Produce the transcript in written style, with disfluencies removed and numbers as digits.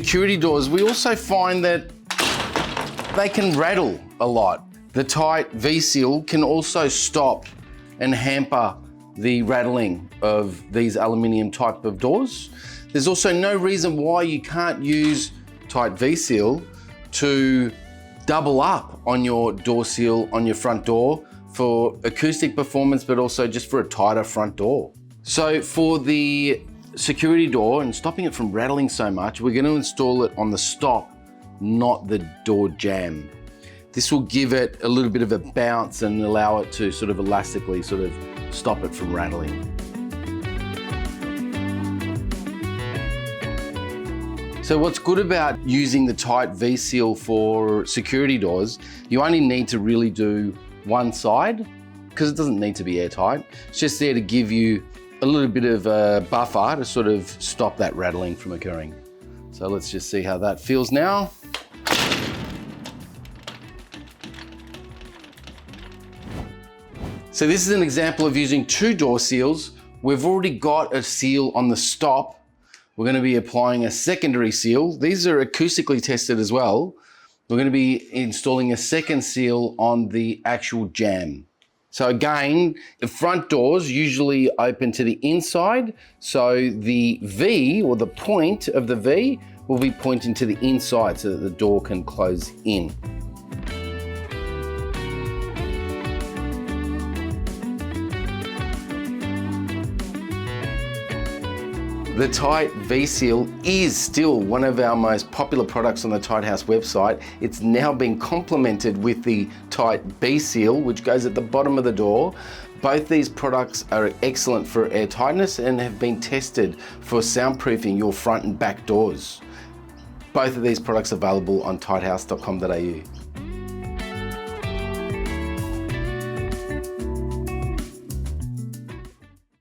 security doors, we also find that they can rattle a lot. The tight V-seal can also stop and hamper the rattling of these aluminium type of doors. There's also no reason why you can't use tight V-seal to double up on your door seal on your front door for acoustic performance, but also just for a tighter front door. So for the security door and stopping it from rattling so much, we're going to install it on the stop, not the door jamb. This will give it a little bit of a bounce and allow it to sort of elastically sort of stop it from rattling. So what's good about using the tight V-seal for security doors, you only need to really do one side because it doesn't need to be airtight. It's just there to give you a little bit of a buffer to sort of stop that rattling from occurring. So let's just see how that feels now. So this is an example of using two door seals. We've already got a seal on the stop. We're going to be applying a secondary seal. These are acoustically tested as well. We're going to be installing a second seal on the actual jamb. So again, the front doors usually open to the inside. So the V, or the point of the V, will be pointing to the inside so that the door can close in. The tight V-seal is still one of our most popular products on the Tight House website. It's now been complemented with the tight B-seal, which goes at the bottom of the door. Both these products are excellent for air tightness and have been tested for soundproofing your front and back doors. Both of these products are available on tighthouse.com.au.